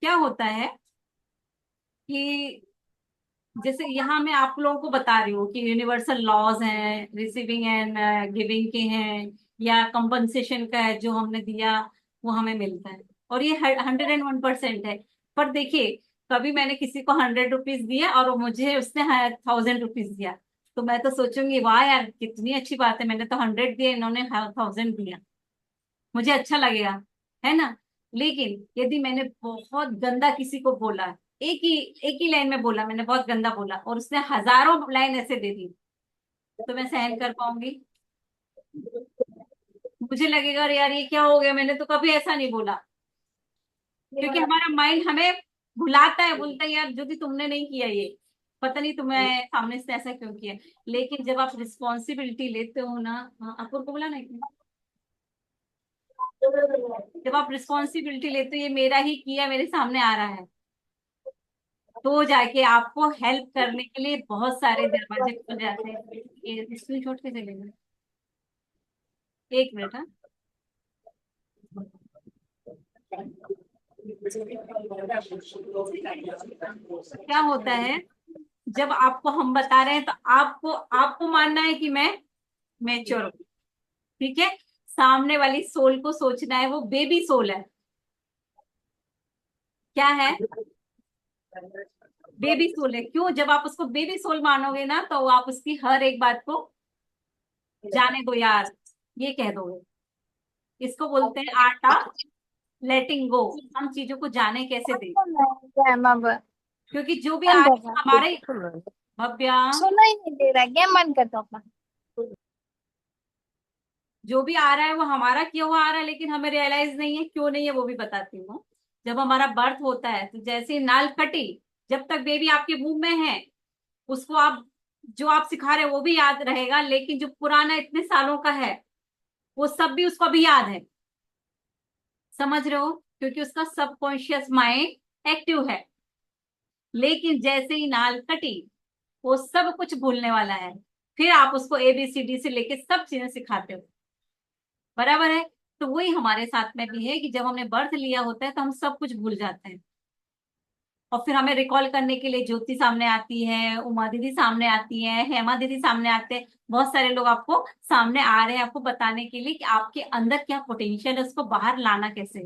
क्या होता है कि जैसे यहाँ मैं आप लोगों को बता रही हूँ कि यूनिवर्सल लॉज हैं, रिसीविंग एंड गिविंग के हैं, या कंपनसेशन का है, जो हमने दिया वो हमें मिलता है, और ये 101% है। पर देखिए, कभी मैंने किसी को 100 रुपीज दिया और वो मुझे उसने 1000 रुपीज दिया, तो मैं तो सोचूंगी वाह यार कितनी अच्छी बात है, मैंने तो 100 दिया, इन्होंने 1000 दिया, मुझे अच्छा लगेगा, है ना। लेकिन यदि मैंने बहुत गंदा किसी को बोला, एक ही लाइन में बोला, मैंने बहुत गंदा बोला और उसने हजारों लाइन ऐसे दे दी, तो मैं सहन कर पाऊंगी? मुझे लगेगा अरे यार ये क्या हो गया, मैंने तो कभी ऐसा नहीं बोला। क्योंकि हमारा माइंड हमें भुलाता है, बोलता है यार ज्योति तुमने नहीं किया ये, पता नहीं तुम्हें सामने से ऐसा क्यों किया। लेकिन जब आप रिस्पॉन्सिबिलिटी लेते हो ना, हाँ, अपूर को बोला ना, जब आप रिस्पॉन्सिबिलिटी लेते हो ये मेरा ही किया मेरे सामने आ रहा है, तो जाके आपको हेल्प करने के लिए बहुत सारे दरवाजे खुल जाते हैं। ये स्क्रीनशॉट कैसे लेंगे? एक मिनट, हाँ। क्या होता है, जब आपको हम बता रहे हैं तो आपको आपको मानना है कि मैं मैच्योर हूँ, ठीक है। सामने वाली सोल को सोचना है वो बेबी सोल है। क्या है? बेबी सोल है। क्यों? जब आप उसको बेबी सोल मानोगे ना, तो आप उसकी हर एक बात को जाने दो यार, ये कह दोगे। इसको बोलते हैं आर्ट ऑफ लेटिंग गो। हम चीजों को जाने कैसे दे, गेम अब क्योंकि जो भी आ बंद रहा कर है दो। हमारे भव्या, सुना ही नहीं दे रहा, गेम बंद कर दो अपना। जो भी आ रहा है वो हमारा किया हुआ आ रहा है, लेकिन हमें रियलाइज नहीं है क्यों नहीं है, वो भी बताती हूँ। जब हमारा बर्थ होता है तो जैसे ही नाल कटी, जब तक बेबी आपके मुंह में है, उसको आप जो आप सिखा रहे हो वो भी याद रहेगा, लेकिन जो पुराना इतने सालों का है वो सब भी उसको भी याद है। समझ रहे हो? क्योंकि उसका सबकॉन्शियस माइंड एक्टिव है। लेकिन जैसे ही नाल कटी, वो सब कुछ भूलने वाला है। फिर आप उसको ABCD से लेके सब चीजें सिखाते हो, बराबर है। तो वही हमारे साथ में भी है कि जब हमने बर्थ लिया होता है तो हम सब कुछ भूल जाते हैं, और फिर हमें रिकॉल करने के लिए ज्योति सामने आती है, उमा दीदी सामने आती है, हेमा दीदी सामने आते हैं, बहुत सारे लोग आपको सामने आ रहे हैं आपको बताने के लिए कि आपके अंदर क्या पोटेंशियल है, उसको बाहर लाना कैसे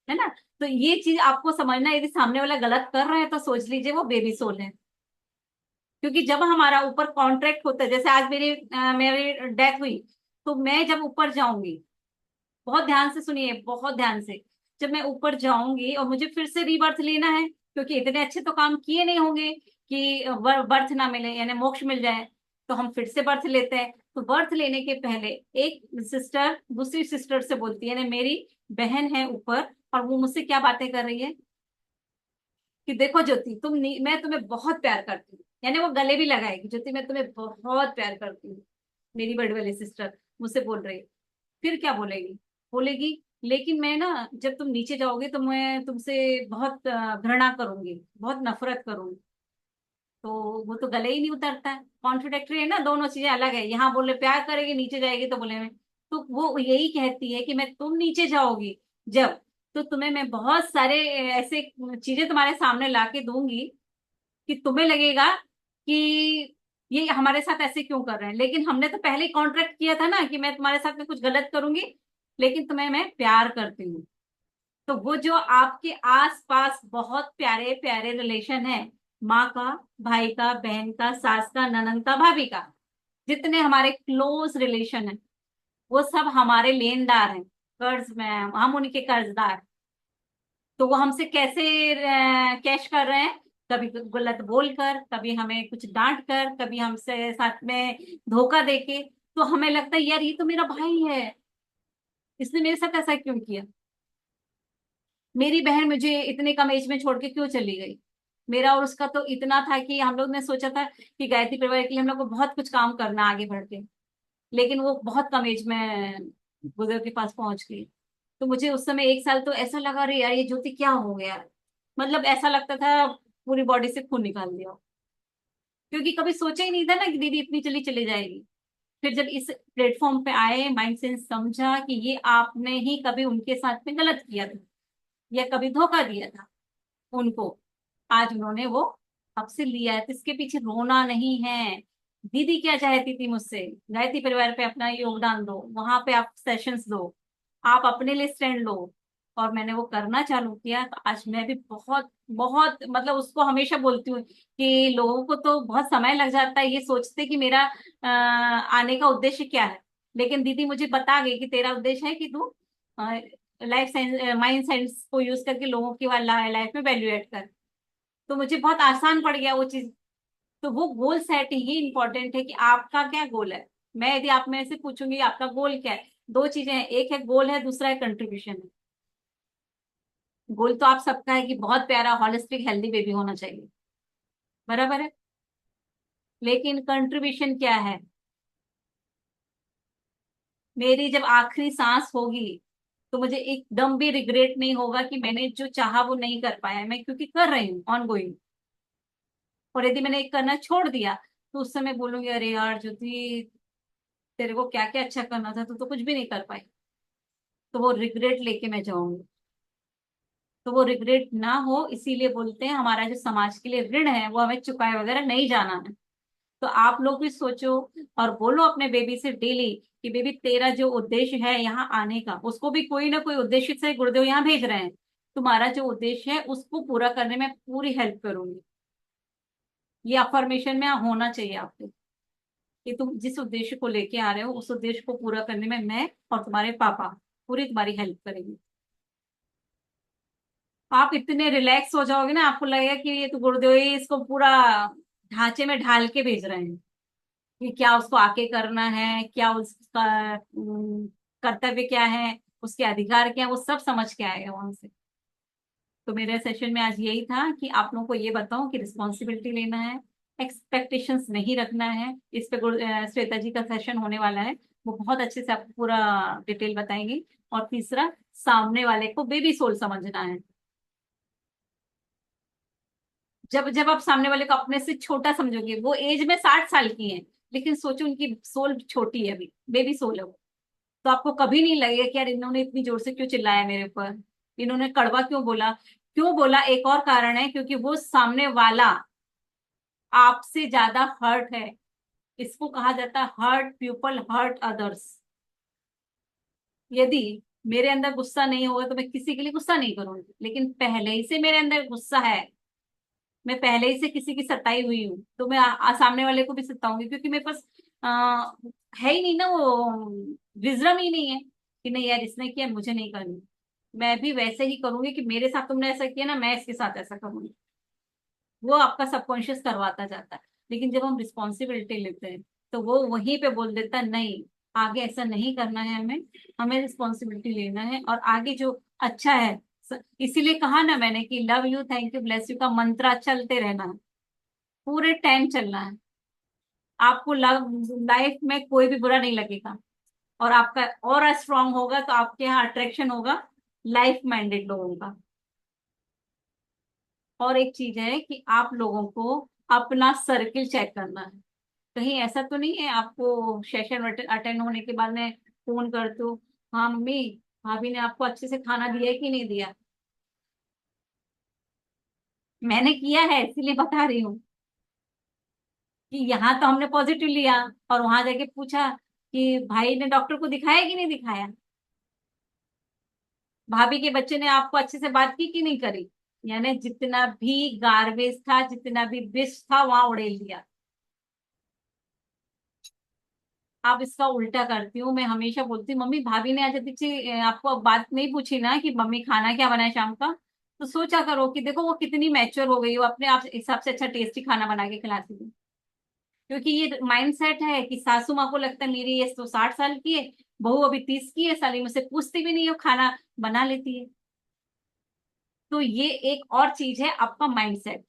है ना। तो ये चीज आपको समझना है, यदि सामने वाला गलत कर रहा है तो सोच लीजिए वो बेबी सोल है। क्योंकि जब हमारा ऊपर कॉन्ट्रैक्ट होता है, जैसे आज मेरी डेथ हुई, तो मैं जब ऊपर जाऊंगी, बहुत ध्यान से सुनिए, बहुत ध्यान से, जब मैं ऊपर जाऊंगी और मुझे फिर से रीबर्थ लेना है, क्योंकि इतने अच्छे तो काम किए नहीं होंगे कि बर्थ ना मिले यानी मोक्ष मिल जाए, तो हम फिर से बर्थ लेते हैं। तो बर्थ लेने के पहले एक सिस्टर दूसरी सिस्टर से बोलती है, यानी मेरी बहन है ऊपर, और वो मुझसे क्या बातें कर रही है कि देखो ज्योति मैं तुम्हें बहुत प्यार करती हूँ, यानी वो गले भी लगाएगी, ज्योति मैं तुम्हें बहुत प्यार करती हूँ। मेरी बड़ी वाली सिस्टर मुझसे बोल रही है। फिर क्या बोलेगी? बोलेगी लेकिन मैं ना जब तुम नीचे जाओगे तो मैं तुमसे बहुत घृणा करूंगी, बहुत नफरत करूंगी। तो वो तो गले ही नहीं उतरता है, कॉन्ट्रोडक्टरी है ना, दोनों चीजें अलग है। यहाँ बोले प्यार करेगी, नीचे जाएगी तो बोले मैं, तो वो यही कहती है कि मैं तुम नीचे जाओगी जब, तो तुम्हें मैं बहुत सारे ऐसे चीजें तुम्हारे सामने ला के दूंगी कि तुम्हें लगेगा कि ये हमारे साथ ऐसे क्यों कर रहे हैं, लेकिन हमने तो पहले ही कॉन्ट्रैक्ट किया था ना कि मैं तुम्हारे साथ में कुछ गलत करूंगी, लेकिन तुम्हें मैं प्यार करती हूँ। तो वो जो आपके आस पास बहुत प्यारे प्यारे रिलेशन है, माँ का, भाई का, बहन का, सास का, ननद का, भाभी का, जितने हमारे क्लोज रिलेशन है, वो सब हमारे लेनदार हैं, कर्ज में हैं, हम उनके कर्जदार। तो वो हमसे कैसे कैश कर रहे हैं? कभी गलत बोलकर, कभी हमें कुछ डांट कर, कभी हमसे साथ में धोखा देके। तो हमें लगता है यार ये तो मेरा भाई है, इसने मेरे साथ ऐसा क्यों किया, मेरी बहन मुझे इतने कम एज में छोड़ के क्यों चली गई। मेरा और उसका तो इतना था कि हम लोग ने सोचा था कि गायत्री परिवार के लिए हम लोग को बहुत कुछ काम करना आगे बढ़ के, लेकिन वो बहुत कम एज में बुजुर्ग के पास पहुंच गई। तो मुझे उस समय 1 साल तो ऐसा लगा अरे यार ये ज्योति क्या हो गया, मतलब ऐसा लगता था पूरी बॉडी से खून निकाल दिया, क्योंकि कभी सोचा ही नहीं था ना कि दीदी इतनी चली चली जाएगी। फिर जब इस प्लेटफॉर्म पे आए, माइंड सेंस समझा कि ये आपने ही कभी उनके साथ में गलत किया था, या कभी धोखा दिया था उनको, आज उन्होंने वो आपसे लिया है, तो इसके पीछे रोना नहीं है। दीदी क्या चाहती थी मुझसे, गायत्री परिवार पे अपना योगदान दो, वहां पे आप सेशंस दो, आप अपने लिए स्टैंड लो। और मैंने वो करना चालू किया, तो आज मैं भी बहुत बहुत मतलब उसको हमेशा बोलती हूँ कि लोगों को तो बहुत समय लग जाता है ये सोचते कि मेरा आने का उद्देश्य क्या है, लेकिन दीदी मुझे बता गई कि तेरा उद्देश्य है कि तू लाइफ साइंस माइंड साइंस को यूज करके लोगों की लाइफ में वैल्यू एड कर। तो मुझे बहुत आसान पड़ गया वो चीज। तो वो गोल सेट ही इंपॉर्टेंट है कि आपका क्या गोल है। मैं यदि आप मेरे से पूछूंगी आपका गोल क्या है, दो चीजें हैं, एक है गोल है, दूसरा है कंट्रीब्यूशन है। गोल तो आप सबका है कि बहुत प्यारा हॉलिस्टिक हेल्दी बेबी होना चाहिए, बराबर है, लेकिन कंट्रीब्यूशन क्या है। मेरी जब आखिरी सांस होगी तो मुझे एकदम भी रिग्रेट नहीं होगा कि मैंने जो चाहा वो नहीं कर पाया, मैं क्योंकि कर रही हूँ ऑन गोइंग। और यदि मैंने एक करना छोड़ दिया तो उस समय बोलूंगी अरे यार ज्योति, तेरे को क्या क्या अच्छा करना था, तू तो कुछ भी नहीं कर पाई। तो वो रिग्रेट लेके मैं जाऊंगी। तो वो रिग्रेट ना हो इसीलिए बोलते हैं हमारा जो समाज के लिए ऋण है वो हमें चुकाए वगैरह नहीं जाना है। तो आप लोग भी सोचो और बोलो अपने बेबी से डेली कि बेबी तेरा जो उद्देश्य है यहाँ आने का, उसको भी कोई ना कोई उद्देश्य से गुरुदेव यहाँ भेज रहे हैं, तुम्हारा जो उद्देश्य है उसको पूरा करने में पूरी हेल्प करूंगी। ये अफर्मेशन में होना चाहिए आपको कि तुम जिस उद्देश्य को लेके आ रहे हो उस उद्देश्य को पूरा करने में मैं और तुम्हारे पापा पूरी तुम्हारी हेल्प करेंगे। आप इतने रिलैक्स हो जाओगे ना, आपको लगेगा कि ये तो गुरुदेव ही इसको पूरा ढांचे में ढाल के भेज रहे हैं कि क्या उसको आके करना है, क्या उसका कर्तव्य क्या है, उसके अधिकार क्या है, वो सब समझ के आएगा वहां से। तो मेरे सेशन में आज यही था कि आप लोगों को ये बताओ कि रिस्पॉन्सिबिलिटी लेना है, एक्सपेक्टेशंस नहीं रखना है। इस पे श्वेता जी का सेशन होने वाला है, वो बहुत अच्छे से आपको पूरा डिटेल बताएंगी। और तीसरा, सामने वाले को बेबी सोल समझना है। जब जब आप सामने वाले को अपने से छोटा समझोगे, वो एज में 60 साल की है, लेकिन सोचो उनकी सोल छोटी है, अभी बेबी सोल है वो। तो आपको कभी नहीं लगेगा कि यार इन्होंने इतनी जोर से क्यों चिल्लाया मेरे ऊपर, इन्होंने कड़वा क्यों बोला। क्यों बोला, एक और कारण है, क्योंकि वो सामने वाला आपसे ज्यादा हर्ट है। इसको कहा जाता है हर्ट पीपल हर्ट अदर्स। यदि मेरे अंदर गुस्सा नहीं होगा तो मैं किसी के लिए गुस्सा नहीं करूंगी, लेकिन पहले ही से मेरे अंदर गुस्सा है, मैं पहले ही से किसी की सताई हुई हूँ, तो मैं सामने वाले को भी सताऊंगी, क्योंकि मेरे पास है ही नहीं ना वो विजडम ही नहीं है कि नहीं यार इसने किया मुझे नहीं करनी। मैं भी वैसे ही करूंगी कि मेरे साथ तुमने ऐसा किया ना, मैं इसके साथ ऐसा करूंगी। वो आपका सबकॉन्शियस करवाता जाता है। लेकिन जब हम रिस्पॉन्सिबिलिटी लेते हैं तो वो वहीं पे बोल देता है नहीं, आगे ऐसा नहीं करना है, हमें हमें रिस्पॉन्सिबिलिटी लेना है और आगे जो अच्छा है। इसीलिए कहा ना मैंने कि love you thank you bless you का मंत्र चलते रहना है, पूरे टाइम चलना है। आपको लव लाइफ में कोई भी बुरा नहीं लगेगा, और आपका और स्ट्रांग होगा, तो आपके यहाँ अट्रैक्शन होगा लाइफ माइंडेड लोगों का। और एक चीज है कि आप लोगों को अपना सर्किल चेक करना है। कहीं ऐसा तो नहीं है आपको सेशन अटेंड होने के बाद में फोन कर दो, हाँ मम्मी भाभी ने आपको अच्छे से खाना दिया है कि नहीं दिया। मैंने किया है इसीलिए बता रही हूँ कि यहाँ तो हमने पॉजिटिव लिया, और वहां जाके पूछा कि भाई ने डॉक्टर को दिखाया कि नहीं दिखाया, भाभी के बच्चे ने आपको अच्छे से बात की कि नहीं करी। यानी जितना भी गार्बेज था, जितना भी विष था वहां उड़ेल दिया। आप इसका उल्टा करती हूँ, मैं हमेशा बोलती हूँ मम्मी भाभी ने आज अच्छी आपको बात नहीं पूछी ना कि मम्मी खाना क्या बनाए शाम का, तो सोचा करो कि देखो वो कितनी मैच्योर हो गई हो, अपने आप हिसाब से अच्छा टेस्टी खाना बना के खिलाती थी। क्योंकि ये माइंड सेट है कि सासू माँ को लगता है मेरी ये तो 60 साल की है, बहू अभी 30 की है, साली मुझसे पूछती भी नहीं है, खाना बना लेती है। तो ये एक और चीज है आपका माइंड सेट,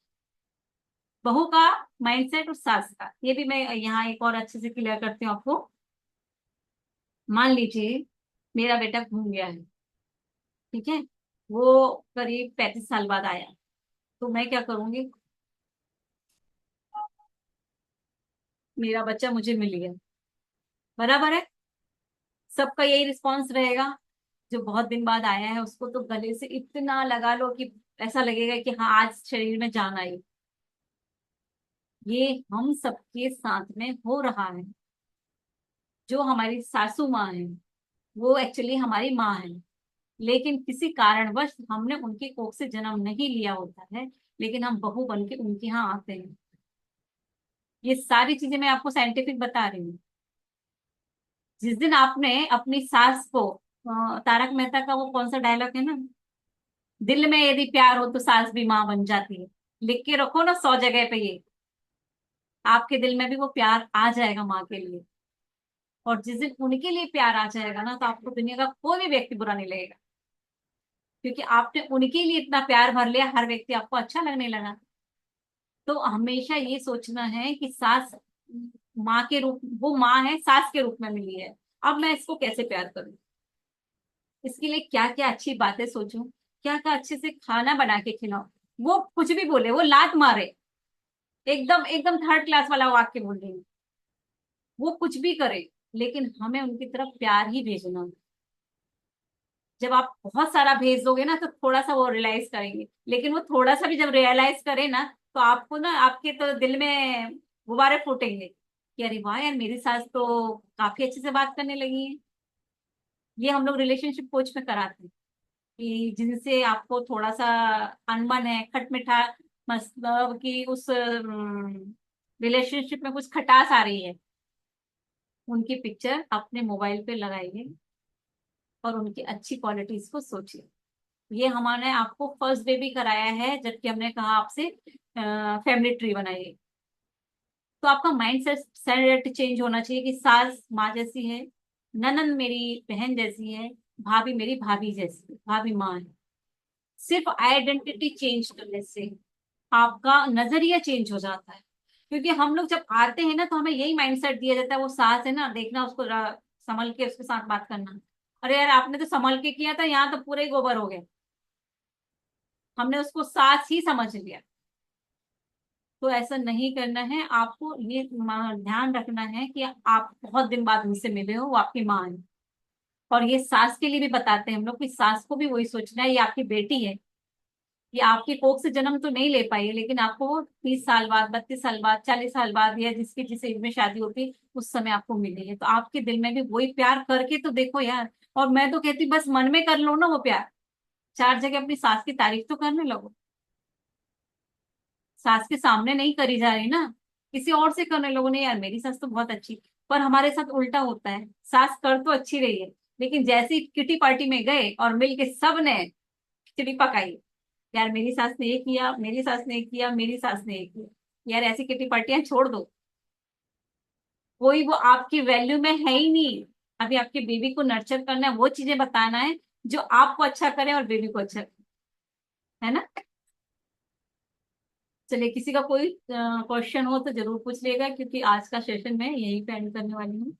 बहू का माइंड सेट और सास का। ये भी मैं यहाँ एक और अच्छे से क्लियर करती हूँ आपको। मान लीजिए मेरा बेटा घूम गया है, ठीक है, वो करीब 35 साल बाद आया, तो मैं क्या करूंगी, मेरा बच्चा मुझे मिल गया, बराबर है, सबका यही रिस्पॉन्स रहेगा। जो बहुत दिन बाद आया है उसको तो गले से इतना लगा लो कि ऐसा लगेगा कि हाँ आज शरीर में जान आई। ये हम सबके साथ में हो रहा है। जो हमारी सासू माँ है वो एक्चुअली हमारी माँ है, लेकिन किसी कारणवश हमने उनकी कोख से जन्म नहीं लिया होता है, लेकिन हम बहू बन के उनके यहाँ आते हैं। ये सारी चीजें मैं आपको साइंटिफिक बता रही हूँ। जिस दिन आपने अपनी सास को तारक मेहता का वो कौन सा डायलॉग है ना, दिल में यदि प्यार हो तो सास भी माँ बन जाती है, लिख के रखो ना 100 जगह पे ये। आपके दिल में भी वो प्यार आ जाएगा माँ के लिए। और जिस दिन उनके लिए प्यार आ जाएगा ना, तो आपको दुनिया का कोई भी व्यक्ति बुरा नहीं लगेगा, क्योंकि आपने उनके लिए इतना प्यार भर लिया, हर व्यक्ति आपको अच्छा लगने लगा। तो हमेशा ये सोचना है कि सास माँ के रूप, वो माँ है सास के रूप में मिली है, अब मैं इसको कैसे प्यार करूं, इसके लिए क्या क्या अच्छी बातें सोचूं, क्या क्या अच्छे से खाना बना के खिलाऊं। वो कुछ भी बोले, वो लात मारे, एकदम एकदम थर्ड क्लास वाला वाक्य बोल रही हूँ, वो कुछ भी करे, लेकिन हमें उनकी तरफ प्यार ही भेजना। जब आप बहुत सारा भेज दोगे ना तो थोड़ा सा वो रियलाइज करेंगे, लेकिन वो थोड़ा सा भी जब रियलाइज करे ना, तो आपको ना आपके तो दिल में गुब्बारे फूटेंगे कि अरे वाह यार, मेरी सास तो काफी अच्छे से बात करने लगी है। ये हम लोग रिलेशनशिप कोच में कराते हैं कि जिनसे आपको थोड़ा सा अनबन है, खटमिठा, मतलब कि उस रिलेशनशिप में कुछ खटास आ रही है, उनकी पिक्चर अपने मोबाइल पे लगाइए और उनकी अच्छी क्वालिटीज को सोचिए। ये हमारे आपको फर्स्ट डे भी कराया है, जबकि हमने कहा आपसे फैमिली ट्री बनाइए। तो आपका माइंड सेट चेंज होना चाहिए कि सास माँ जैसी है, ननंद मेरी बहन जैसी है, भाभी मेरी भाभी जैसी है, भाभी माँ है। सिर्फ आइडेंटिटी चेंज करने से आपका नजरिया चेंज हो जाता है। क्योंकि हम लोग जब आते हैं ना, तो हमें यही माइंडसेट दिया जाता है, वो सास है ना, देखना उसको संभल के उसके साथ बात करना। अरे यार, आपने तो संभल के किया था, यहाँ तो पूरे ही गोबर हो गए। हमने उसको सास ही समझ लिया। तो ऐसा नहीं करना है आपको, ये ध्यान रखना है कि आप बहुत दिन बाद उनसे मिले हो, वो आपकी माँ है। और ये सास के लिए भी बताते हैं हम लोग कि सास को भी वही सोचना है, ये आपकी बेटी है। ये आपकी कोख से जन्म तो नहीं ले पाई है, लेकिन आपको वो 30 साल बाद, 32 साल बाद, 40 साल बाद, या जिसकी जिस एज में शादी होती उस समय आपको मिली है, तो आपके दिल में भी वही प्यार करके तो देखो यार। और मैं तो कहती बस मन में कर लो ना वो प्यार, 4 जगह अपनी सास की तारीफ तो करने लगो। सास के सामने नहीं करी जा रही ना, किसी और से करने लोगों ने, यार मेरी सास तो बहुत अच्छी। पर हमारे साथ उल्टा होता है, सास कर तो अच्छी रही है, लेकिन जैसे ही किटी पार्टी में गए और मिल के सब ने खिचड़ी पकाई, यार मेरी सास ने ये किया, मेरी सास ने ये किया, मेरी सास ने ये किया। यार ऐसी किटी पार्टियां छोड़ दो, कोई वो आपकी वैल्यू में है ही नहीं। अभी आपके बेबी को नर्चर करना है, वो चीजें बताना है जो आपको अच्छा करे और बेबी को अच्छा करे, है ना। चलिए, किसी का कोई क्वेश्चन हो तो जरूर पूछ लेगा, क्योंकि आज का सेशन मैं यहीं पे एंड करने वाली हूँ।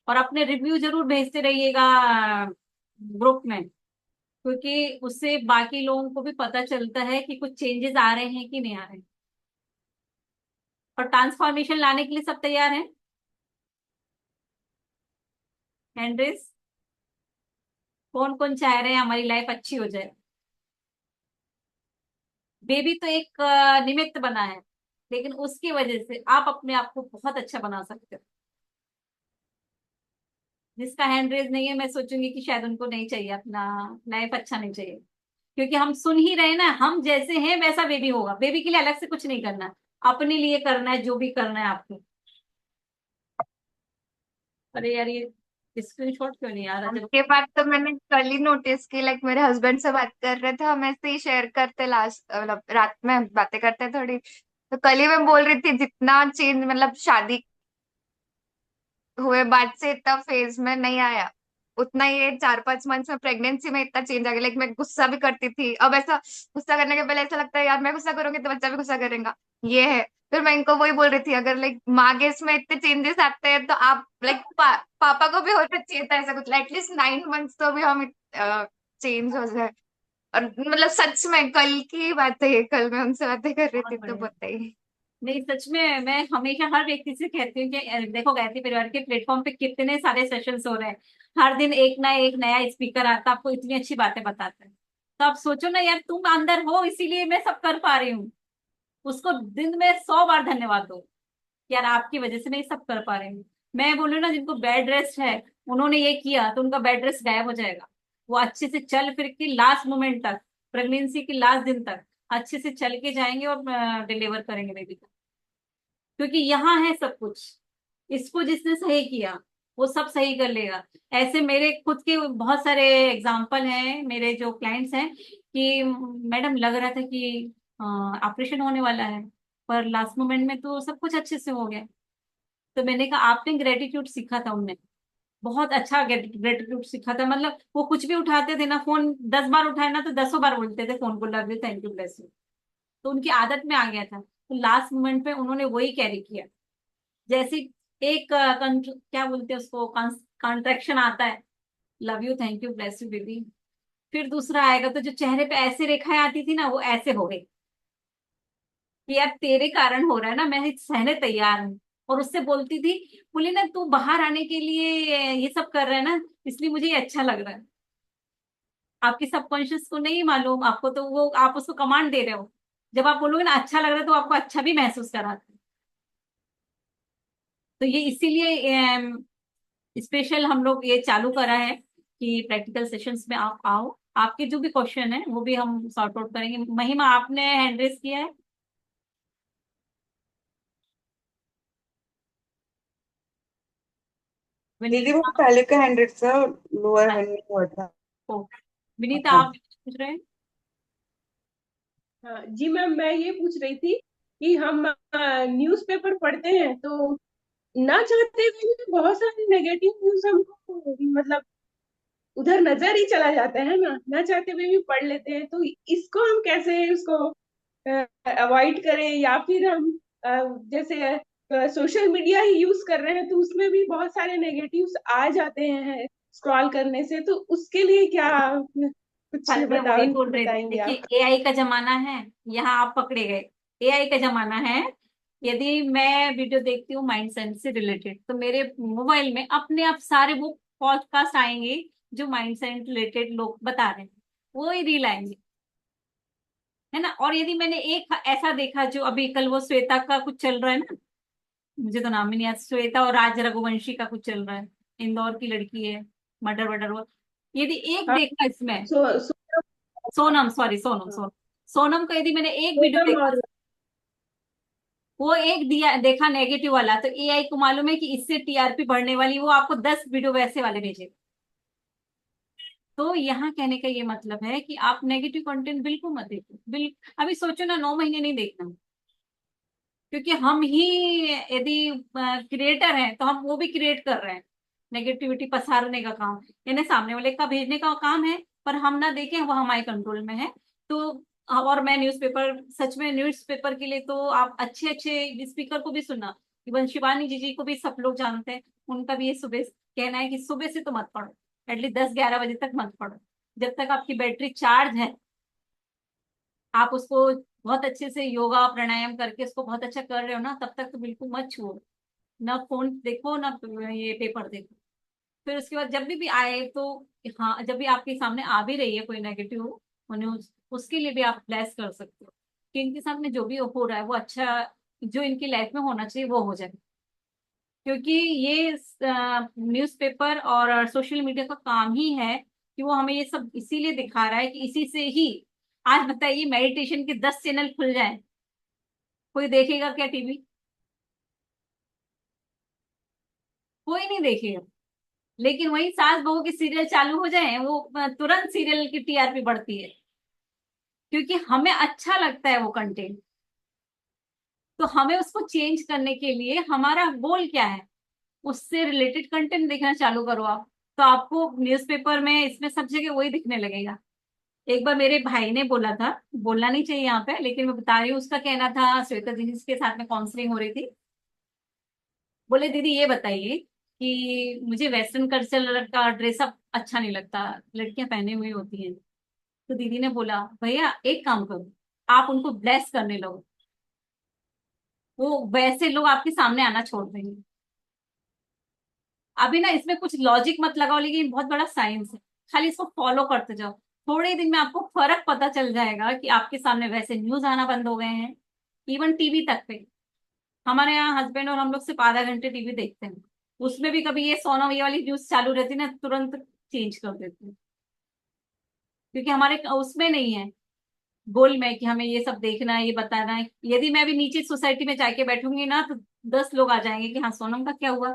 और अपने रिव्यू जरूर भेजते रहिएगा ग्रुप में, क्योंकि उससे बाकी लोगों को भी पता चलता है कि कुछ चेंजेस आ रहे हैं कि नहीं आ रहे हैं। और ट्रांसफॉर्मेशन लाने के लिए सब तैयार हैं। हैंड्रेस, कौन कौन चाह रहे हैं हमारी लाइफ अच्छी हो जाए। बेबी तो एक निमित्त बना है, लेकिन उसकी वजह से आप अपने आप को बहुत अच्छा बना सकते हो। जिसका हैंड रेज नहीं है, मैं सोचूंगी कि शायद उनको नहीं चाहिए, अपना लाइफ अच्छा नहीं चाहिए। क्योंकि हम सुन ही रहे ना, हम जैसे हैं वैसा बेबी होगा, बेबी के लिए अलग से कुछ नहीं करना, अपने लिए करना है जो भी करना है आपको। अरे यार, ये स्क्रीनशॉट क्यों नहीं आ रहा जब। ये बात तो मैंने कल ही नोटिस की, लाइक मेरे हस्बैंड से बात कर रहे थे, हम ऐसे ही शेयर करते, लास्ट मतलब रात में बातें करते थोड़ी। तो कल ही मैं बोल रही थी, जितना चेंज मतलब शादी हुए बाद से इतना फेज में नहीं आया, उतना ये 4-5 मंथ्स में प्रेगनेंसी में इतना चेंज आ गया। लाइक मैं गुस्सा भी करती थी, अब ऐसा गुस्सा करने के पहले ऐसा लगता है यार मैं गुस्सा करूंगी तो बच्चा भी गुस्सा करेगा, ये है। फिर मैं इनको वही बोल रही थी, अगर लाइक माँ में इतने चेंजेस आते हैं तो आप लाइक पापा को भी होना चाहिए था ऐसा कुछ, एटलीस्ट 9 मंथ्स तो भी हम चेंज हो जाए। और मतलब सच में कल की बात है ये, कल मैं उनसे बातें कर रही बहुत थी तो बढ़िया। बताइए। नहीं, सच में मैं हमेशा हर व्यक्ति से कहती हूँ कि देखो गायत्री परिवार के प्लेटफॉर्म पे कितने सारे सेशंस हो रहे हैं। हर दिन एक नया स्पीकर आता है, आपको इतनी अच्छी बातें बताता है। तो आप सोचो ना यार, तुम अंदर हो इसीलिए मैं सब कर पा रही हूँ। उसको दिन में 100 बार धन्यवाद दो, यार आपकी वजह से मैं ये सब कर पा रही हूँ। मैं बोलूँ ना, जिनको बेड रेस्ट है, उन्होंने ये किया तो उनका बेड रेस्ट गायब हो जाएगा। वो अच्छे से चल फिर के लास्ट मोमेंट तक, प्रेगनेंसी के लास्ट दिन तक अच्छे से चल के जाएंगे और डिलीवर करेंगे बेबी को। क्योंकि यहाँ है सब कुछ। इसको जिसने सही किया वो सब सही कर लेगा। ऐसे मेरे खुद के बहुत सारे एग्जाम्पल हैं, मेरे जो क्लाइंट्स हैं, कि मैडम लग रहा था कि ऑपरेशन होने वाला है, पर लास्ट मोमेंट में तो सब कुछ अच्छे से हो गया। तो मैंने कहा आपने ग्रेटिट्यूड सीखा था उनने, बहुत अच्छा ग्रेटिट्यूड सीखा था। मतलब वो कुछ भी उठाते थे ना, फोन 10 बार उठाए ना तो 10 बार बोलते थे फोन को, love you, thank you, bless you. तो उनकी आदत में आ गया था, तो लास्ट मोमेंट पे उन्होंने वही कैरी किया। जैसे एक क्या बोलते हैं उसको, कॉन्ट्रेक्शन आता है, love you, thank you, bless you baby. फिर दूसरा आएगा तो जो चेहरे पे ऐसे रेखाएं आती थी ना, वो ऐसे हो गई कि यार तेरे कारण हो रहा है ना, मैं सहने तैयार हूँ। और उससे बोलती थी, बोली ना तू बाहर आने के लिए ये सब कर रहा है ना, इसलिए मुझे ये अच्छा लग रहा है। आपके सबकॉन्शियस को नहीं मालूम, आपको तो वो आप उसको कमांड दे रहे हो। जब आप बोलोगे ना अच्छा लग रहा है, तो आपको अच्छा भी महसूस कराता है। तो ये इसीलिए स्पेशल हम लोग ये चालू करा है कि प्रैक्टिकल सेशंस में आप आओ, आपके जो भी क्वेश्चन है वो भी हम सॉर्ट आउट करेंगे। महिमा, आपने हैंड रेस किया है? दीदी वो विनीता। पहले का 100 था, लोअर वन में हुआ था। ओ, विनीता हाँ। आप पूछ रहे हैं? हाँ जी मैम, मैं ये पूछ रही थी कि हम न्यूज़पेपर पढ़ते हैं तो ना चाहते हुए भी बहुत सारे नेगेटिव न्यूज़ हमको मतलब उधर नजर ही चला जाता है ना चाहते हुए भी पढ़ लेते हैं। तो इसको हम कैसे उसको अवॉइड करें, या फिर हम जैसे सोशल मीडिया ही यूज कर रहे हैं तो उसमें भी बहुत सारे नेगेटिव्स आ जाते हैं स्क्रॉल करने से, तो उसके लिए क्या कुछ कल मैं वही बोल रही थी, बताएंगे आप? देखिए एआई का जमाना है, यहाँ आप पकड़े गए। एआई का जमाना है। यदि मैं वीडियो देखती हूँ माइंड साइंस से रिलेटेड, तो मेरे मोबाइल में अपने आप सारे वो पॉडकास्ट आएंगे जो माइंड साइंस रिलेटेड लोग बता रहे हैं, वो ही रील आएंगे, है ना। और यदि मैंने एक ऐसा देखा, जो अभी कल वो श्वेता का कुछ चल रहा है ना, मुझे तो नाम ही नहीं याद, श्वेता और राज रघुवंशी का कुछ चल रहा है, इंदौर की लड़की है, मर्डर वर्डर वो। यदि एक हाँ, देखा इसमें, सो, सो, सोनम, सॉरी सोनम, हाँ, सोनम, सोनम का यदि मैंने एक वीडियो सोनम देखा, और वो एक दिया देखा नेगेटिव वाला, तो एआई को मालूम है कि इससे टीआरपी बढ़ने वाली, वो आपको 10 वीडियो वैसे वाले भेजे। तो यहाँ कहने का ये मतलब है कि आप नेगेटिव कंटेंट बिल्कुल मत देखो, अभी सोचो ना, 9 महीने नहीं देखना। क्योंकि हम ही यदि क्रिएटर हैं, तो हम वो भी क्रिएट कर रहे हैं, नेगेटिविटी पसारने का काम, यानी सामने वाले का भेजने का काम है, पर हम ना देखें वो हमारे कंट्रोल में है। तो और मैं न्यूज़पेपर, सच में न्यूज़पेपर के लिए तो आप अच्छे अच्छे स्पीकर को भी सुनना, इवन शिवानी जी को भी सब लोग जानते हैं। उनका भी ये सुबह कहना है कि सुबह से तो मत पढ़ो, एटलीस्ट 10-11 बजे तक मत पढ़ो। जब तक आपकी बैटरी चार्ज है, आप उसको बहुत अच्छे से योगा प्राणायाम करके उसको बहुत अच्छा कर रहे हो ना, तब तक तो बिल्कुल मत छुओ। ना फोन देखो, ना ये पेपर देखो। फिर उसके बाद जब भी आए तो, हाँ, जब भी आपके सामने आ भी रही है कोई नेगेटिव न्यूज, उसके लिए भी आप ब्लेस कर सकते हो कि इनके सामने जो भी हो रहा है वो अच्छा, जो इनकी लाइफ में होना चाहिए वो हो जाए। क्योंकि ये न्यूज़पेपर और सोशल मीडिया का काम ही है कि वो हमें ये सब इसीलिए दिखा रहा है कि इसी से ही, आज बताइए मेडिटेशन के 10 चैनल खुल जाएं, कोई देखेगा क्या टीवी? कोई नहीं देखेगा। लेकिन वही सास बहू के सीरियल चालू हो जाए, वो तुरंत सीरियल की टीआरपी बढ़ती है, क्योंकि हमें अच्छा लगता है वो कंटेंट। तो हमें उसको चेंज करने के लिए हमारा गोल क्या है, उससे रिलेटेड कंटेंट देखना चालू करो आप। तो आपको न्यूज़पेपर में, इसमें सब जगह वही दिखने लगेगा। एक बार मेरे भाई ने बोला था, बोलना नहीं चाहिए यहाँ पे लेकिन मैं बता रही हूँ, उसका कहना था, श्वेता जी के साथ में काउंसलिंग हो रही थी, बोले दीदी ये बताइए कि मुझे वेस्टर्न कल्चर का ड्रेसअप अच्छा नहीं लगता, लड़कियां पहने हुई होती हैं। तो दीदी ने बोला भैया एक काम करो, आप उनको ब्लेस करने लगो। वो वैसे लोग आपके सामने आना छोड़ देंगे। अभी ना इसमें कुछ लॉजिक मत लगाओ, लेकिन बहुत बड़ा साइंस है, खाली इसको फॉलो करते जाओ। थोड़े ही दिन में आपको फर्क पता चल जाएगा कि आपके सामने वैसे न्यूज आना बंद हो गए हैं, इवन टीवी तक पे। हमारे यहाँ हस्बैंड और हम लोग सिर्फ आधा घंटे टीवी देखते हैं, उसमें भी कभी ये सोना ये वाली न्यूज चालू रहती है ना, तुरंत चेंज कर देते हैं, क्योंकि हमारे उसमें नहीं है गोल में कि हमें ये सब देखना है, ये बताना है। यदि मैं अभी नीचे सोसाइटी में जाके बैठूंगी ना, तो 10 लोग आ जाएंगे कि हाँ सोनम का क्या हुआ,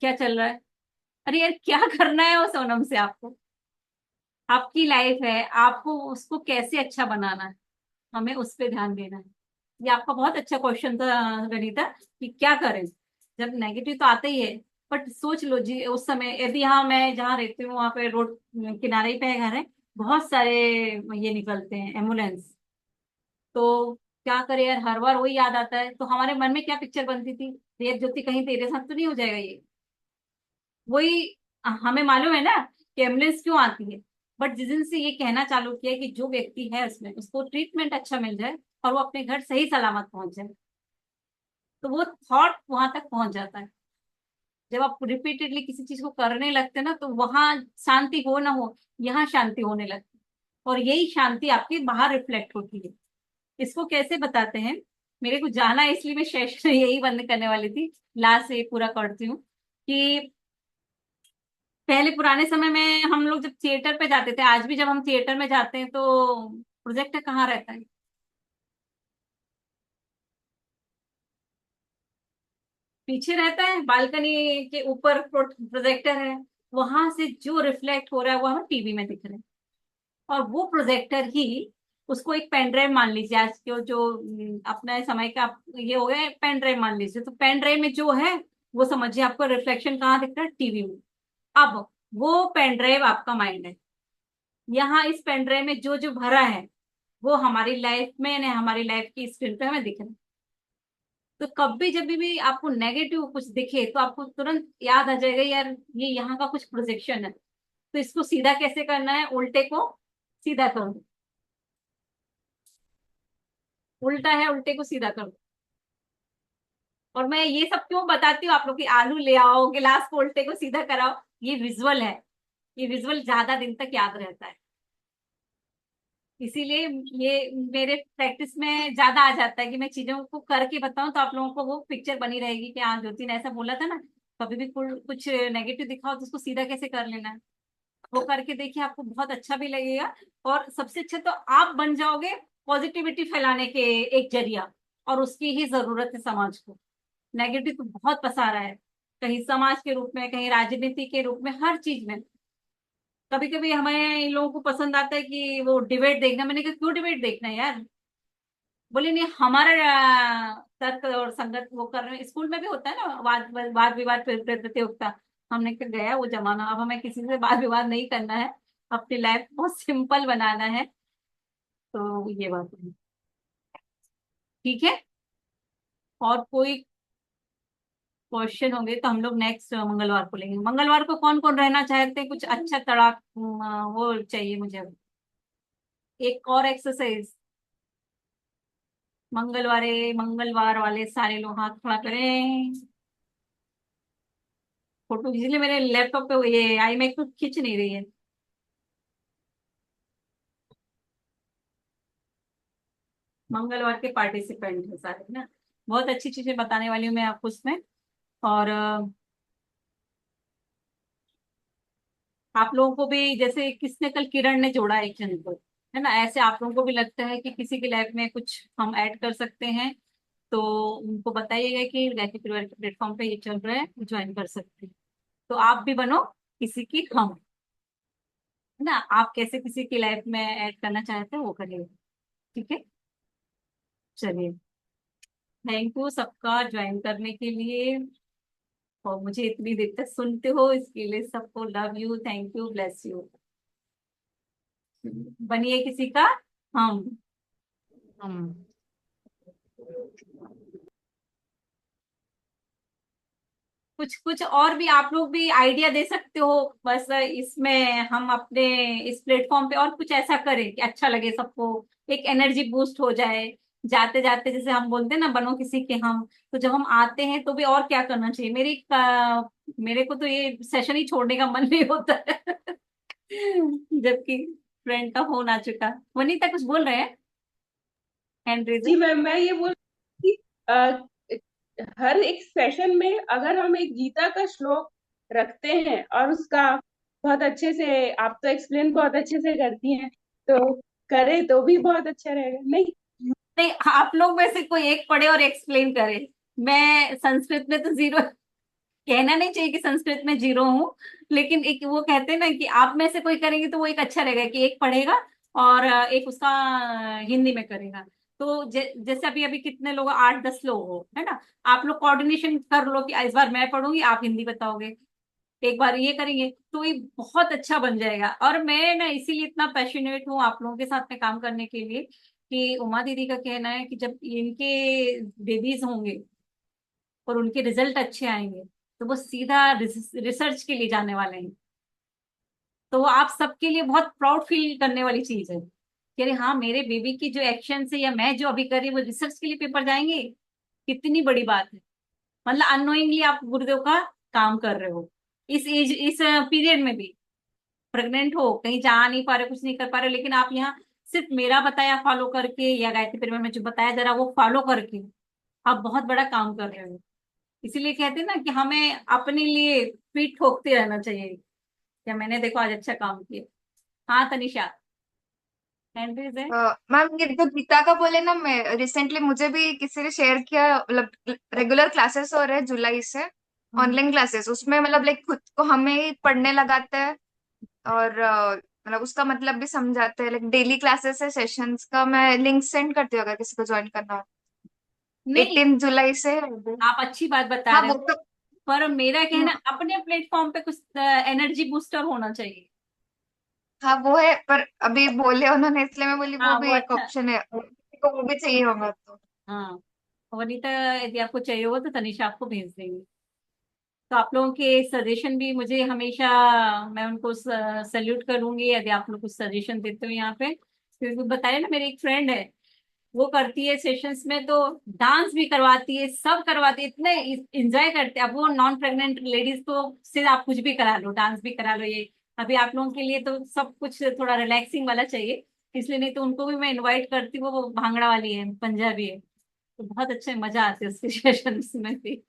क्या चल रहा है। अरे यार क्या करना है वो सोनम से आपको? आपकी लाइफ है, आपको उसको कैसे अच्छा बनाना है, हमें उस पर ध्यान देना है। ये आपका बहुत अच्छा क्वेश्चन था गणिता, कि क्या करें जब नेगेटिव तो आता ही है। बट सोच लो जी, उस समय यदि यहाँ मैं जहाँ रहती हूँ वहां पे रोड किनारे ही पे घर है, बहुत सारे ये निकलते हैं एम्बुलेंस। तो क्या करे यार, हर बार वही याद आता है। तो हमारे मन में क्या पिक्चर बनती थी, देव ज्योति कहीं तेरे साथ तो नहीं हो जाएगा ये। वही हमें मालूम है ना कि एम्बुलेंस क्यों आती है। बट जिस दिन से ये कहना चालू किया कि जो व्यक्ति है उसमें उसको ट्रीटमेंट अच्छा मिल जाए और वो अपने घर सही सलामत पहुंच जाए, तो वो थॉट वहां तक पहुंच जाता है। जब आप रिपीटेडली किसी चीज को करने लगते हैं ना, तो वहां शांति हो ना हो, यहाँ शांति होने लगती है। और यही शांति आपकी बाहर रिफ्लेक्ट होती है। इसको कैसे बताते हैं, मेरे को जाना है इसलिए मैं सेशन यही बंद करने वाली थी, लास्ट से पूरा करती हूँ। कि पहले पुराने समय में हम लोग जब थिएटर पे जाते थे, आज भी जब हम थिएटर में जाते हैं तो प्रोजेक्टर कहाँ रहता है? पीछे रहता है, बालकनी के ऊपर प्रोजेक्टर है। वहां से जो रिफ्लेक्ट हो रहा है वो हमें टीवी में दिख रहा है। और वो प्रोजेक्टर ही, उसको एक पेन ड्राइव मान लीजिए, आज के जो अपने समय का ये हो गया पेन ड्राइव मान लीजिए, तो पेन ड्राइव में जो है वो समझिए आपको रिफ्लेक्शन कहाँ दिख रहा है, टीवी में। अब वो पेन ड्राइव आपका माइंड है। यहाँ इस पेन ड्राइव में जो जो भरा है वो हमारी लाइफ में यानी हमारी लाइफ की स्क्रीन पे हमें दिख रहा है। तो कभी जब भी आपको नेगेटिव कुछ दिखे तो आपको तुरंत याद आ जाएगा, यार ये यहाँ का कुछ प्रोजेक्शन है। तो इसको सीधा कैसे करना है, उल्टे को सीधा करो। उल्टा है, उल्टे को सीधा करो। और मैं ये सब क्यों बताती हूँ आप लोग, कि आलू ले आओ, गिलास को उल्टे को सीधा कराओ, ये विजुअल है। ये विजुअल ज्यादा दिन तक याद रहता है, इसीलिए ये मेरे प्रैक्टिस में ज्यादा आ जाता है कि मैं चीजों को करके बताऊं, तो आप लोगों को वो पिक्चर बनी रहेगी कि हाँ ज्योति ने ऐसा बोला था ना। कभी भी कुछ नेगेटिव दिखाओ तो उसको सीधा कैसे कर लेना है, वो करके देखिए, आपको बहुत अच्छा भी लगेगा। और सबसे अच्छा तो आप बन जाओगे पॉजिटिविटी फैलाने के एक जरिया। और उसकी ही जरूरत है समाज को। नेगेटिव तो बहुत पसारा है, कहीं समाज के रूप में, कहीं राजनीति के रूप में, हर चीज में। कभी कभी हमें इन लोगों को पसंद आता है कि वो डिबेट देखना। मैंने कहा क्यों डिबेट देखना है यार? बोले नहीं, हमारा तर्क और संगत वो कर रहे हैं। स्कूल में भी होता है ना वाद वाद विवाद प्रतियोगिता। हमने कहा गया वो जमाना, अब हमें किसी से वाद विवाद नहीं करना है, अपनी लाइफ बहुत सिंपल बनाना है। तो ये बात है, ठीक है। और कोई क्वेश्चन होंगे तो हम लोग नेक्स्ट मंगलवार को लेंगे। मंगलवार को कौन कौन रहना चाहते हैं, कुछ अच्छा तड़ाक वो चाहिए मुझे। एक और एक्सरसाइज, मंगलवार वाले सारे लोग हाथ खड़ा करें। फोटो खींच ले, मेरे लैपटॉप पे ये आई मैक तो खींच नहीं रही है। मंगलवार के पार्टिसिपेंट है सारे ना। बहुत अच्छी चीजें बताने वाली हूँ मैं आपको उसमें। और आप लोगों को भी, जैसे किसने कल किरण ने जोड़ा एक जन को, है ना, ऐसे आप लोगों को भी लगता है कि किसी की लाइफ में कुछ हम ऐड कर सकते हैं, तो उनको बताइएगा कि गायत्री परिवार के प्लेटफॉर्म पे ये चल रहा है, ज्वाइन कर सकते हैं। तो आप भी बनो किसी की हम, है ना, आप कैसे किसी की लाइफ में ऐड करना चाहते हैं वो करिए। ठीक है, चलिए। थैंक यू सबका ज्वाइन करने के लिए, और मुझे इतनी देर तक सुनते हो इसके लिए सबको love you, thank you, bless you. बनिए किसी का हम। हम। कुछ कुछ और भी आप लोग भी आइडिया दे सकते हो, बस इसमें हम अपने इस प्लेटफॉर्म पे और कुछ ऐसा करें कि अच्छा लगे सबको, एक एनर्जी बूस्ट हो जाए। जाते जाते जैसे हम बोलते हैं ना, बनो किसी के हम। तो जब हम आते हैं तो भी और क्या करना चाहिए, मेरे को तो ये सेशन ही छोड़ने का मन नहीं होता है। जबकि फ्रेंड का फोन आ चुका। वनीता कुछ बोल रहे हैं, हैंड रेजर। जी मैम, मैं ये बोल रही थी कि हर एक सेशन में अगर हम एक गीता का श्लोक रखते हैं और उसका बहुत अच्छे से, आप तो एक्सप्लेन बहुत अच्छे से करती हैं, तो करें तो भी बहुत अच्छा रहेगा नहीं? नहीं, आप लोग में से कोई एक पढ़े और एक्सप्लेन करे। मैं संस्कृत में तो जीरो, कहना नहीं चाहिए कि संस्कृत में जीरो हूँ, लेकिन एक वो कहते हैं ना कि आप में से कोई करेंगे तो वो एक अच्छा रहेगा कि एक पढ़ेगा और एक उसका हिंदी में करेगा। तो जैसे अभी अभी कितने लोग, 8-10 लोग हो, है ना। आप लोग कोऑर्डिनेशन कर लो कि इस बार मैं पढ़ूंगी, आप हिंदी बताओगे, एक बार ये करेंगे तो ये बहुत अच्छा बन जाएगा। और मैं ना इसीलिए इतना पैशनेट हूँ आप लोगों के साथ में काम करने के लिए, कि उमा दीदी का कहना है कि जब इनके बेबीज होंगे और उनके रिजल्ट अच्छे आएंगे तो वो सीधा रिसर्च के लिए जाने वाले हैं। तो वो आप सबके लिए बहुत प्राउड फील करने वाली चीज है कि अरे हाँ, मेरे बेबी की जो एक्शन है या मैं जो अभी कर रही हूँ वो रिसर्च के लिए पेपर जाएंगे। कितनी बड़ी बात है। मतलब अननोइंगली आप गुरुदेव का काम कर रहे हो इस एज, इस पीरियड में भी। प्रेग्नेंट हो, कहीं जा नहीं पा रहे, कुछ नहीं कर पा रहे, लेकिन आप यहाँ सिर्फ मेरा बताया फॉलो करके या गायत्री परिवार में जो बताया जरा वो फॉलो करके आप बहुत बड़ा काम कर रहे हो। इसीलिए कहते हैं ना कि हमें अपने लिए पीठ ठोकते रहना चाहिए, क्या मैंने देखो आज अच्छा काम किया। हाँ तनिषा, हैंड रेज है। मैम ये जो गीता का बोले ना, मैं रिसेंटली मुझे भी किसी ने शेयर किया, मतलब रेगुलर क्लासेस हो रहे हैं जुलाई से, हम्म। ऑनलाइन क्लासेस, उसमें मतलब लाइक खुद को हमें ही पढ़ने लगाता है और मतलब उसका मतलब भी समझाते हैं। लाइक डेली क्लासेस है, सेशंस का मैं लिंक सेंड करती हूँ अगर किसी को ज्वाइन करना हो। नहीं, 18 जुलाई से। आप अच्छी बात बता हाँ रहे वो हो, तो। पर मेरा कहना हाँ अपने प्लेटफॉर्म पे कुछ एनर्जी बूस्टर होना चाहिए। हाँ, वो है, पर अभी बोले उन्होंने इसलिए मैं बोली वो हाँ वो भी एक अच्छा। ऑप्शन है, किसी को वो भी चाहिए होगा तो। हाँ, वनीता यदि आपको चाहिए होगा तो तनिषा आपको भेज देंगे। तो आप लोगों के सजेशन भी मुझे हमेशा, मैं उनको सल्यूट करूंगी यदि आप लोग कुछ सजेशन देते हो यहाँ पे। क्योंकि बताया ना, मेरी एक फ्रेंड है, वो करती है सेशंस में तो डांस भी करवाती है, सब करवाती है, इतने इंजॉय करते हैं। अब वो नॉन प्रेग्नेंट लेडीज को सिर्फ आप कुछ भी करा लो, डांस भी करा लो, ये अभी आप लोगों के लिए तो सब कुछ थोड़ा रिलैक्सिंग वाला चाहिए, इसलिए। नहीं तो उनको भी मैं इनवाइट करती हूँ, वो भांगड़ा वाली है, पंजाबी है, तो बहुत अच्छे मजा आते है उसके सेशंस में भी।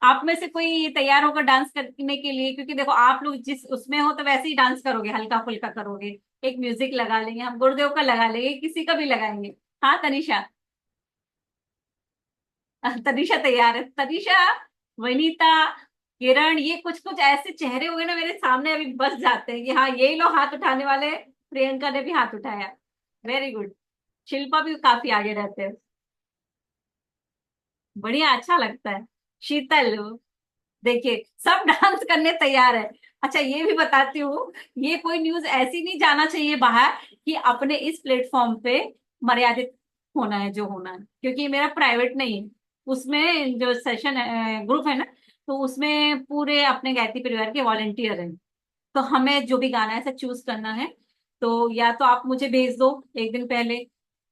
आप में से कोई तैयार होगा डांस करने के लिए? क्योंकि देखो आप लोग जिस उसमें हो तो वैसे ही डांस करोगे, हल्का फुल्का करोगे। एक म्यूजिक लगा लेंगे, हम गुरुदेव का लगा लेंगे, किसी का भी लगाएंगे। हाँ तनिषा। तनिषा तैयार है, तनिषा, वनीता, किरण, ये कुछ कुछ ऐसे चेहरे हो गए ना मेरे सामने, अभी बस जाते हैं कि हाँ यही लोग हाथ उठाने वाले हैं। प्रियंका ने भी हाथ उठाया, वेरी गुड। शिल्पा भी काफी आगे रहते हैं, बढ़िया, अच्छा लगता है। शीतल, देखिए सब डांस करने तैयार है। अच्छा ये भी बताती हूँ, ये कोई न्यूज ऐसी नहीं जाना चाहिए बाहर कि अपने इस प्लेटफॉर्म पे मर्यादित होना है जो होना है, क्योंकि ये मेरा प्राइवेट नहीं है। उसमें जो सेशन है, ग्रुप है ना, तो उसमें पूरे अपने गायत्री परिवार के वॉलेंटियर हैं। तो हमें जो भी गाना ऐसा चूज करना है, तो या तो आप मुझे भेज दो एक दिन पहले,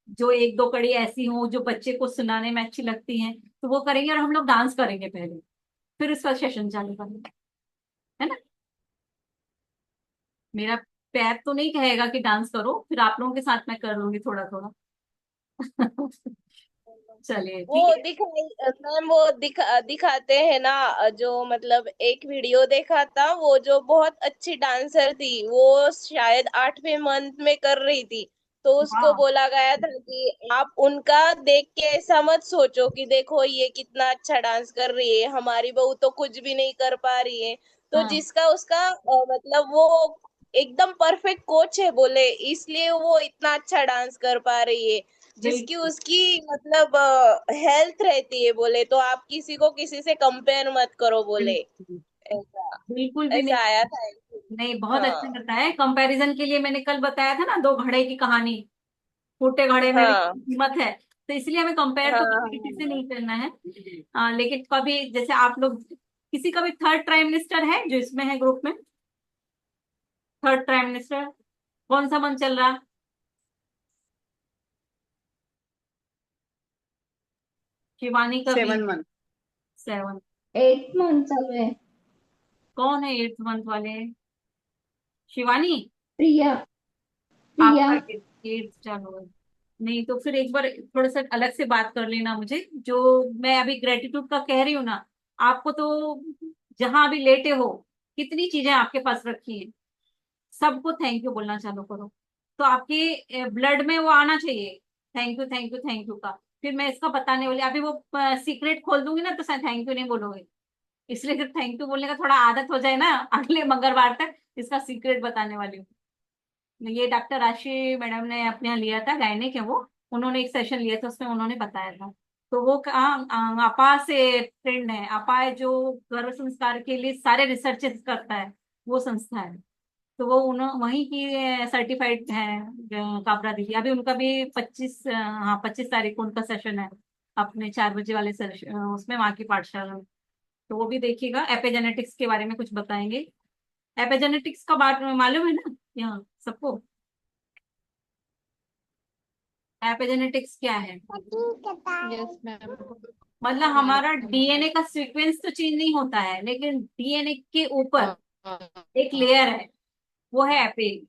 जो एक दो कड़ी ऐसी हो जो बच्चे को सुनाने में अच्छी लगती हैं, तो वो करेंगे और हम लोग डांस करेंगे पहले, फिर उसका सेशन चालू करेंगे, है ना। मेरा पैर तो नहीं कहेगा कि डांस करो, फिर आप लोगों के साथ मैं कर लूंगी थोड़ा थोड़ा। चलिए वो ठीक है। दिखाई मैम, वो दिखाते हैं ना, जो मतलब एक वीडियो देखा था, वो जो बहुत अच्छी डांसर थी, वो शायद 8वें मंथ में कर रही थी। तो उसको हाँ बोला गया था कि आप उनका देख के ऐसा मत सोचो कि देखो ये कितना अच्छा डांस कर रही है, हमारी बहू तो कुछ भी नहीं कर पा रही है। तो हाँ, जिसका उसका मतलब वो एकदम परफेक्ट कोच है बोले, इसलिए वो इतना अच्छा डांस कर पा रही है। जिसकी बिल्कुल उसकी मतलब हेल्थ रहती है बोले, तो आप किसी को किसी से कंपेयर मत करो बोले। बिल्कुल। ऐसा बिल्कुल भी ऐसा नहीं। आया था। नहीं, बहुत अच्छा हाँ, बताया। कंपैरिजन के लिए मैंने कल बताया था ना, दो घड़े की कहानी, फूटे घड़े में भी हाँ, कीमत है। तो इसलिए हमें कंपेयर हाँ, तो हाँ, किसी से नहीं करना है। लेकिन कभी जैसे आप लोग, किसी का भी थर्ड ट्राइमेस्टर है जो इसमें है ग्रुप में, थर्ड ट्राइमेस्टर कौन सा मंथ चल रहा? शिवानी का भी 7 month। 7। 8 मंथ चालू है। कौन है 8th मंथ वाले? शिवानी? प्रिया। प्रिया। आपका 8th चालू है? नहीं तो फिर एक बार थोड़ा सा अलग से बात कर लेना मुझे, जो मैं अभी ग्रेटिट्यूड का कह रही हूँ ना, आपको तो जहां भी लेटे हो कितनी चीजें आपके पास रखी हैं, सबको थैंक यू बोलना चालू करो, तो आपके ब्लड में वो आना चाहिए, thank you thank you thank you का। फिर मैं इसका बताने वाली, अभी वो सीक्रेट खोल दूंगी ना तो थैंक यू नहीं बोलोगे, इसलिए फिर थैंक यू बोलने का थोड़ा आदत हो जाए ना, अगले मंगलवार तक इसका सीक्रेट बताने वाली हूँ। ये डॉक्टर राशि मैडम ने अपने यहाँ लिया था, गायनिक है वो, उन्होंने एक सेशन लिया था, उसमें उन्होंने बताया था। तो वो अपा से फ्रेंड है, अपा है जो गर्भ संस्कार के लिए सारे रिसर्चेस करता है, वो संस्था है। तो वो उन्होंने वहीं की सर्टिफाइड है काबरा दीदी। अभी उनका भी 25 तारीख को उनका सेशन है, अपने 4 बजे वाले सेशन उसमें, वहाँ की पाठशाला में। तो वो भी देखिएगा, एपिजेनेटिक्स के बारे में कुछ बताएंगे। एपिजेनेटिक्स का बात मालूम है ना यहाँ सबको? एपिजेनेटिक्स क्या है? Yes ma'am. मतलब हमारा डीएनए का सीक्वेंस तो चेंज नहीं होता है, लेकिन डीएनए के ऊपर एक लेयर है, वो है एपी,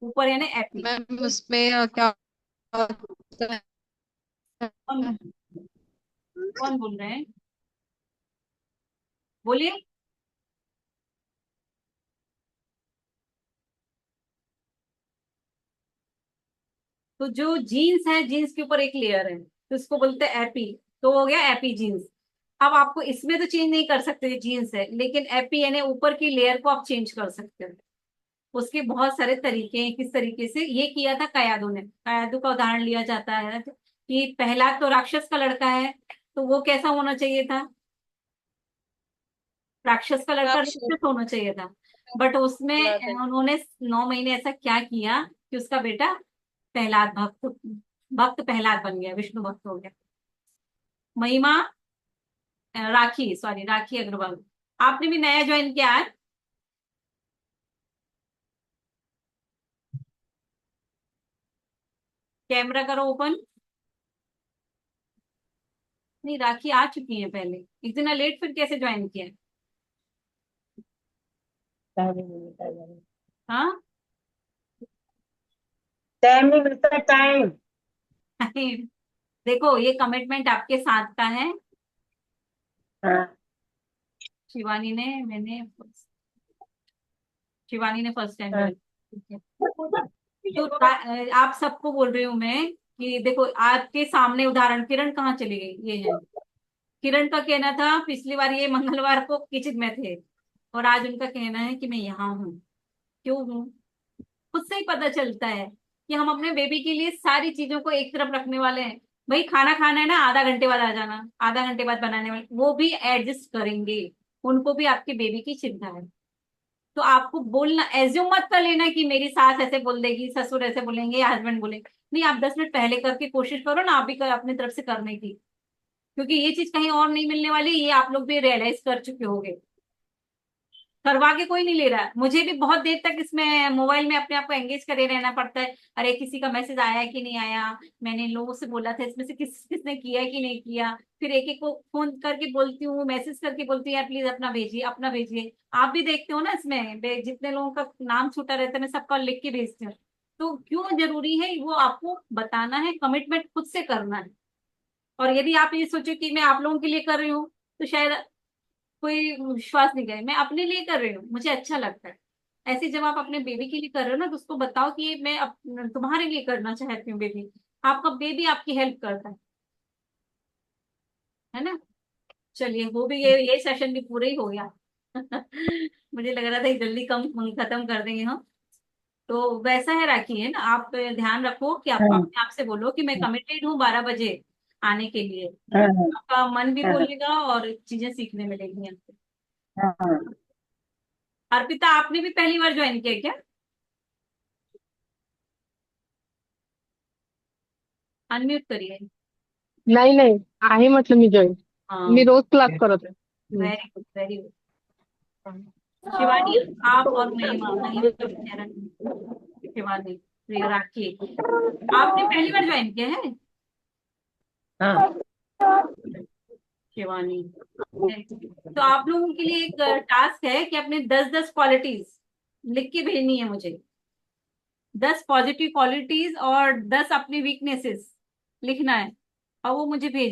ऊपर है ना एपी। मैम उसमें क्या होता है? कौन कौन बोल रहे हैं? बोलिए। तो जो जीन्स है, जीन्स के ऊपर एक लेयर है, तो इसको बोलते हैं एपी। तो हो गया एपी जीन्स। अब आपको इसमें तो चेंज नहीं कर सकते, जीन्स है, लेकिन एपी यानी ऊपर की लेयर को आप चेंज कर सकते हो। उसके बहुत सारे तरीके हैं, किस तरीके से ये किया था कयादू ने। कयादू का उदाहरण लिया जाता है कि पहला तो राक्षस का लड़का है, तो वो कैसा होना चाहिए था? राक्षस का लड़का राक्षस राक्षस होना चाहिए था। बट उसमें होना था। उन्होंने 9 महीने ऐसा क्या किया कि उसका बेटा प्रहलाद भक्त, भक्त प्रहलाद बन गया, विष्णु भक्त हो गया। महिमा राखी, सॉरी राखी अग्रवाल, आपने भी नया ज्वाइन किया है? कैमरा करो ओपन। नहीं, राखी आ चुकी है पहले, इतना लेट फिर कैसे ज्वाइन किया? टाइम नहीं मिलता है। हाँ। टाइम नहीं मिलता, टाइम। देखो ये कमिटमेंट आपके साथ का है। हाँ। शिवानी ने, मैंने, शिवानी ने फर्स्ट टाइम हाँ। ज्वाइन। तो आप सबको बोल रही हूँ मैं कि देखो आपके सामने उदाहरण, किरण कहाँ चली गई, ये है। किरण का कहना था पिछली बार ये मंगलवार को किचन में थे, और आज उनका कहना है कि मैं यहाँ हूँ। क्यों हूँ? खुद से ही पता चलता है कि हम अपने बेबी के लिए सारी चीजों को एक तरफ रखने वाले हैं। भाई खाना खाना है ना, आधा घंटे बाद आ जाना, आधा घंटे बाद बनाने वाले वो भी एडजस्ट करेंगे, उनको भी आपके बेबी की चिंता है। तो आपको बोलना, एज्यूम मत कर लेना कि मेरी सास ऐसे बोल देगी, ससुर ऐसे बोलेंगे या हस्बैंड बोलेंगे। नहीं, आप 10 मिनट पहले करके कोशिश करो ना, आप भी अपनी तरफ से करने की, क्योंकि ये चीज कहीं और नहीं मिलने वाली, ये आप लोग भी रियलाइज कर चुके होंगे। करवा के कोई नहीं ले रहा है। मुझे भी बहुत देर तक इसमें मोबाइल में अपने आप को एंगेज करे रहना पड़ता है, अरे किसी का मैसेज आया कि नहीं आया, मैंने लोगों से बोला था, इसमें से किसने किया कि नहीं किया। फिर एक एक को फोन करके बोलती हूँ, मैसेज करके बोलती हूँ, यार प्लीज अपना भेजिए, अपना भेजिए। आप भी देखते हो ना इसमें, जितने लोगों का नाम छूटा रहता है मैं सबका लिख के भेजती हूँ। तो क्यों जरूरी है वो आपको बताना है, कमिटमेंट खुद से करना है। और यदि आप ये सोचो कि मैं आप लोगों के लिए कर रही हूँ, तो शायद कोई विश्वास नहीं करे, मैं अपने लिए कर रही हूँ, मुझे अच्छा लगता है। ऐसे जब आप अपने बेबी के लिए कर रहे हो ना, तो उसको बताओ कि ये मैं तुम्हारे लिए करना चाहती हूँ बेबी, आपका बेबी आपकी हेल्प करता है ना। चलिए वो भी, ये सेशन भी पूरा ही हो गया। मुझे लग रहा था कि जल्दी कम खत्म कर देंगे हम। तो वैसा है राखी, है ना, आप ध्यान रखो कि आप हाँ। अपने आप से बोलो कि मैं कमिटेड हूँ 12 बजे आने के लिए। हाँ। आपका मन भी हाँ। बोलेगा और चीजें सीखने मिलेंगी आपको। हाँ। अर्पिता, आपने भी पहली बार ज्वाइन किया क्या? अनम्यूट करिए। नाही नाही, आहे म्हटलं मी जॉईन. मी हाँ, रोज क्लास करत आहे. Very good very good. Shivani, आप और महिमा, महिमा का भी चेहरा नहीं। शिवानी, प्रिया, राखी, आपने पहली बार ज्वाइन किया है? हाँ। शिवानी। तो आप लोगों के लिए एक टास्क है कि अपने 10-10 क्वालिटीज लिख के भेजनी है मुझे। 10 पॉजिटिव क्वालिटीज और 10 अपनी वीकनेसेस लिखना है और वो मुझे भेज